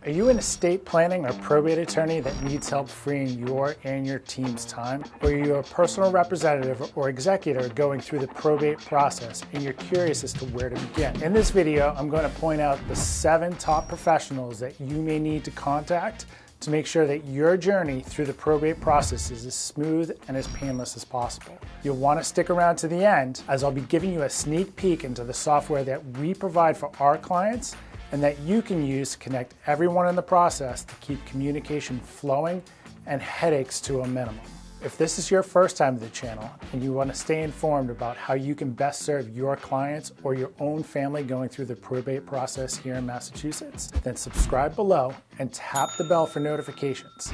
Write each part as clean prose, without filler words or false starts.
Are you an estate planning or probate attorney that needs help freeing your and your team's time? Or are you a personal representative or executor going through the probate process and you're curious as to where to begin? In this video, I'm going to point out the 7 top professionals that you may need to contact to make sure that your journey through the probate process is as smooth and as painless as possible. You'll want to stick around to the end, as I'll be giving you a sneak peek into the software that we provide for our clients and that you can use to connect everyone in the process to keep communication flowing and headaches to a minimum. If this is your first time to the channel and you want to stay informed about how you can best serve your clients or your own family going through the probate process here in Massachusetts, then subscribe below and tap the bell for notifications.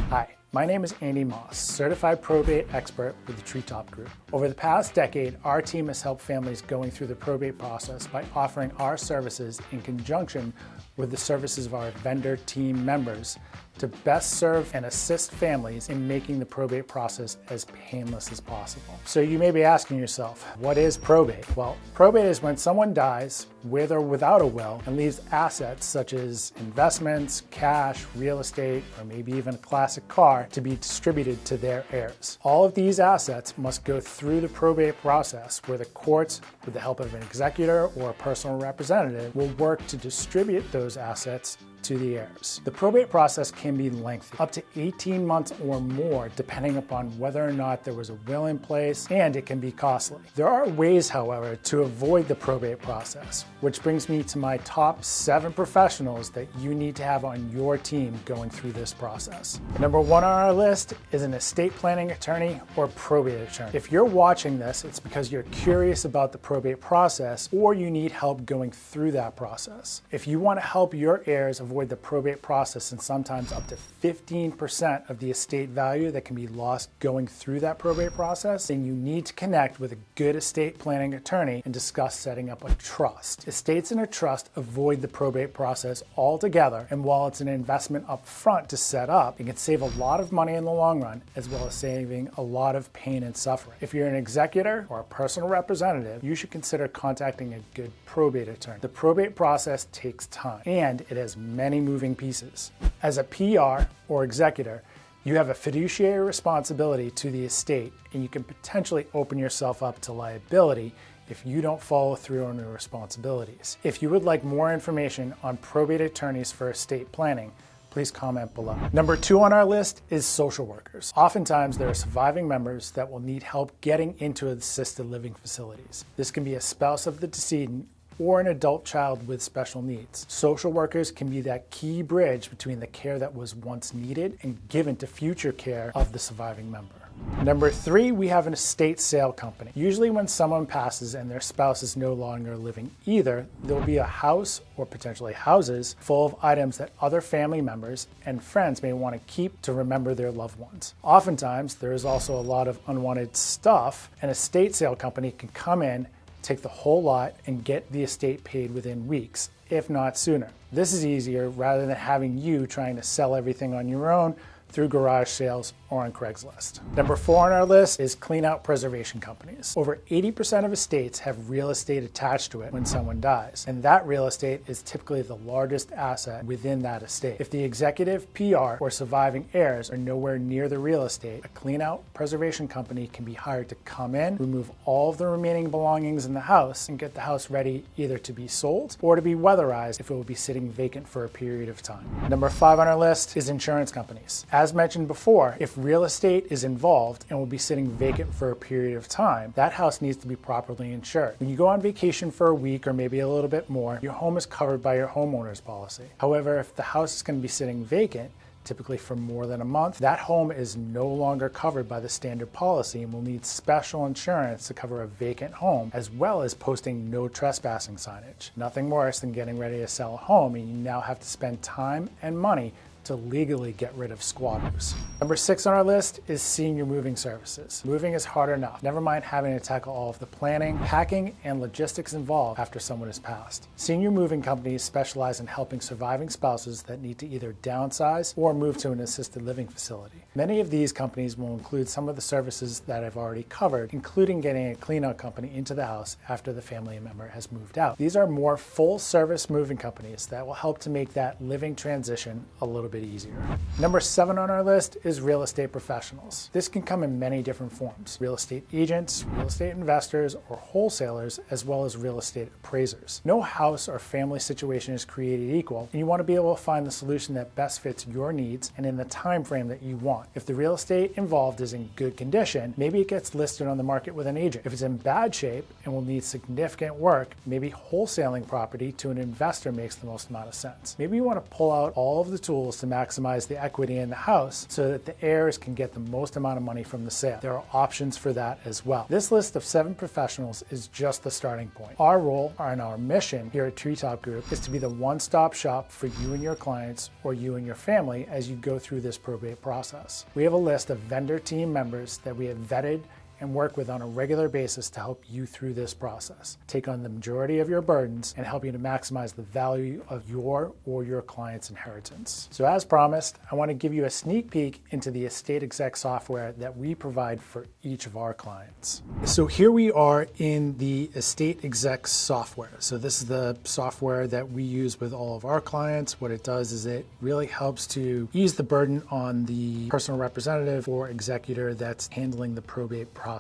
Hi, my name is Andy Moss, certified probate expert with the Treetop Group. Over the past decade, our team has helped families going through the probate process by offering our services in conjunction with the services of our vendor team members to best serve and assist families in making the probate process as painless as possible. So you may be asking yourself, what is probate? Well, probate is when someone dies with or without a will and leaves assets such as investments, cash, real estate, or maybe even a classic car to be distributed to their heirs. All of these assets must go through the probate process where the courts, with the help of an executor or a personal representative, will work to distribute those assets to the heirs. The probate process can be lengthy, up to 18 months or more, depending upon whether or not there was a will in place, and it can be costly. There are ways, however, to avoid the probate process, which brings me to my top 7 professionals that you need to have on your team going through this process. Number 1 on our list is an estate planning attorney or probate attorney. If you're watching this, it's because you're curious about the probate process or you need help going through that process. If you want to help your heirs avoid the probate process and sometimes up to 15% of the estate value that can be lost going through that probate process, then you need to connect with a good estate planning attorney and discuss setting up a trust. Estates in a trust avoid the probate process altogether, and while it's an investment up front to set up, it can save a lot of money in the long run, as well as saving a lot of pain and suffering. If you're an executor or a personal representative, you should consider contacting a good probate attorney. The probate process takes time, and it has many moving pieces. As a PR or executor, you have a fiduciary responsibility to the estate, and you can potentially open yourself up to liability if you don't follow through on your responsibilities. If you would like more information on probate attorneys for estate planning, please comment below. Number 2 on our list is social workers. Oftentimes, there are surviving members that will need help getting into assisted living facilities. This can be a spouse of the decedent or an adult child with special needs. Social workers can be that key bridge between the care that was once needed and given to future care of the surviving member. Number 3, we have an estate sale company. Usually when someone passes and their spouse is no longer living either, there'll be a house or potentially houses full of items that other family members and friends may want to keep to remember their loved ones. Oftentimes, there is also a lot of unwanted stuff. An estate sale company can come in, take the whole lot, and get the estate paid within weeks, if not sooner. This is easier rather than having you trying to sell everything on your own through garage sales or on Craigslist. Number 4 on our list is clean-out preservation companies. Over 80% of estates have real estate attached to it when someone dies, and that real estate is typically the largest asset within that estate. If the executive, PR, or surviving heirs are nowhere near the real estate, a clean-out preservation company can be hired to come in, remove all of the remaining belongings in the house, and get the house ready either to be sold or to be weatherized if it will be sitting vacant for a period of time. Number 5 on our list is insurance companies. As mentioned before, if real estate is involved and will be sitting vacant for a period of time, that house needs to be properly insured. When you go on vacation for a week or maybe a little bit more, your home is covered by your homeowner's policy. However, if the house is going to be sitting vacant, typically for more than a month, that home is no longer covered by the standard policy and will need special insurance to cover a vacant home, as well as posting no trespassing signage. Nothing worse than getting ready to sell a home and you now have to spend time and money to legally get rid of squatters. Number 6 on our list is senior moving services. Moving is hard enough, never mind having to tackle all of the planning, packing, and logistics involved after someone has passed. Senior moving companies specialize in helping surviving spouses that need to either downsize or move to an assisted living facility. Many of these companies will include some of the services that I've already covered, including getting a cleanout company into the house after the family member has moved out. These are more full-service moving companies that will help to make that living transition a little bit easier. Number 7 on our list is real estate professionals. This can come in many different forms: real estate agents, real estate investors, or wholesalers, as well as real estate appraisers. No house or family situation is created equal, and you want to be able to find the solution that best fits your needs and in the time frame that you want. If the real estate involved is in good condition, maybe it gets listed on the market with an agent. If it's in bad shape and will need significant work, maybe wholesaling property to an investor makes the most amount of sense. Maybe you want to pull out all of the tools to maximize the equity in the house so that the heirs can get the most amount of money from the sale. There are options for that as well. This list of 7 professionals is just the starting point. Our role and our mission here at Treetop Group is to be the one-stop shop for you and your clients, or you and your family, as you go through this probate process. We have a list of vendor team members that we have vetted and work with on a regular basis to help you through this process, take on the majority of your burdens, and help you to maximize the value of your or your client's inheritance. So as promised, I want to give you a sneak peek into the estate exec software that we provide for each of our clients. So here we are in the estate exec software. So this is the software that we use with all of our clients. What it does is it really helps to ease the burden on the personal representative or executor that's handling the probate process.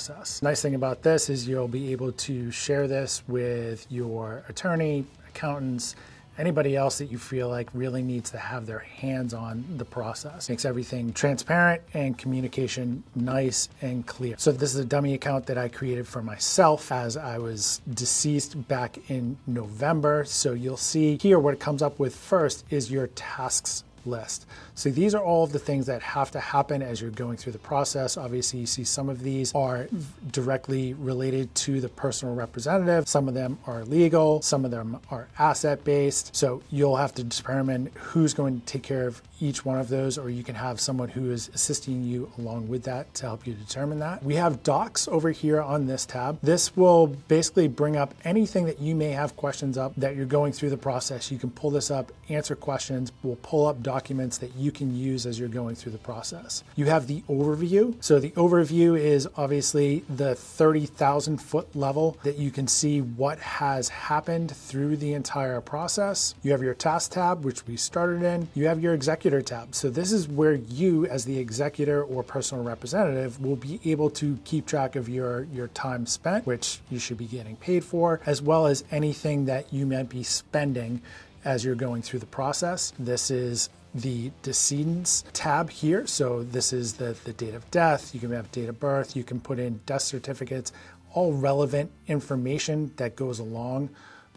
Nice thing about this is you'll be able to share this with your attorney, accountants, anybody else that you feel like really needs to have their hands on the process. Makes everything transparent and communication nice and clear. So this is a dummy account that I created for myself as I was deceased back in November. So you'll see here what it comes up with first is your tasks list. So these are all of the things that have to happen as you're going through the process. Obviously, you see some of these are directly related to the personal representative. Some of them are legal. Some of them are asset-based. So you'll have to determine who's going to take care of each one of those, or you can have someone who is assisting you along with that to help you determine that. We have docs over here on this tab. This will basically bring up anything that you may have questions up that you're going through the process. You can pull this up, answer questions. We'll pull up documents that you can use as you're going through the process. You have the overview. So the overview is obviously the 30,000 foot level that you can see what has happened through the entire process. You have your task tab, which we started in. You have your executor tab. So this is where you as the executor or personal representative will be able to keep track of your time spent, which you should be getting paid for, as well as anything that you might be spending as you're going through the process. This is the decedents tab here. So this is the date of death. You can have date of birth. You can put in death certificates, all relevant information that goes along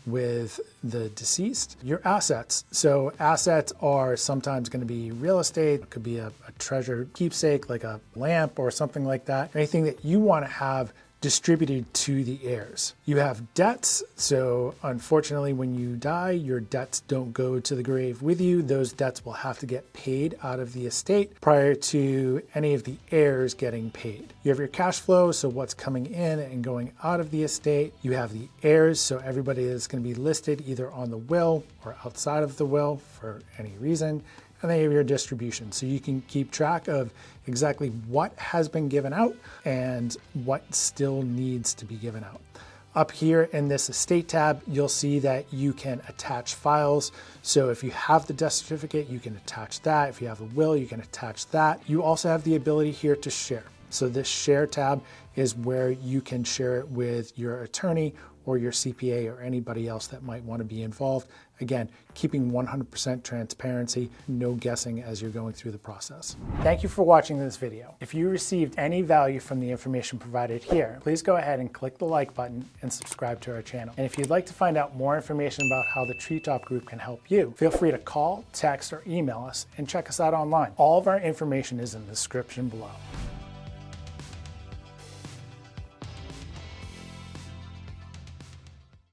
with the deceased. Your assets. So assets are sometimes going to be real estate. It could be a treasure keepsake like a lamp or something like that. Anything that you want to have distributed to the heirs. You have debts. So unfortunately, when you die, your debts don't go to the grave with you. Those debts will have to get paid out of the estate prior to any of the heirs getting paid. You have your cash flow. So what's coming in and going out of the estate. You have the heirs. So everybody is going to be listed either on the will or outside of the will for any reason. And then you have your distribution. So you can keep track of exactly what has been given out and what still needs to be given out. Up here in this estate tab, you'll see that you can attach files. So if you have the death certificate, you can attach that. If you have a will, you can attach that. You also have the ability here to share. So this share tab is where you can share it with your attorney or your CPA or anybody else that might want to be involved. Again, keeping 100% transparency, no guessing as you're going through the process. Thank you for watching this video. If you received any value from the information provided here, please go ahead and click the like button and subscribe to our channel. And if you'd like to find out more information about how the Treetop Group can help you, feel free to call, text, or email us and check us out online. All of our information is in the description below.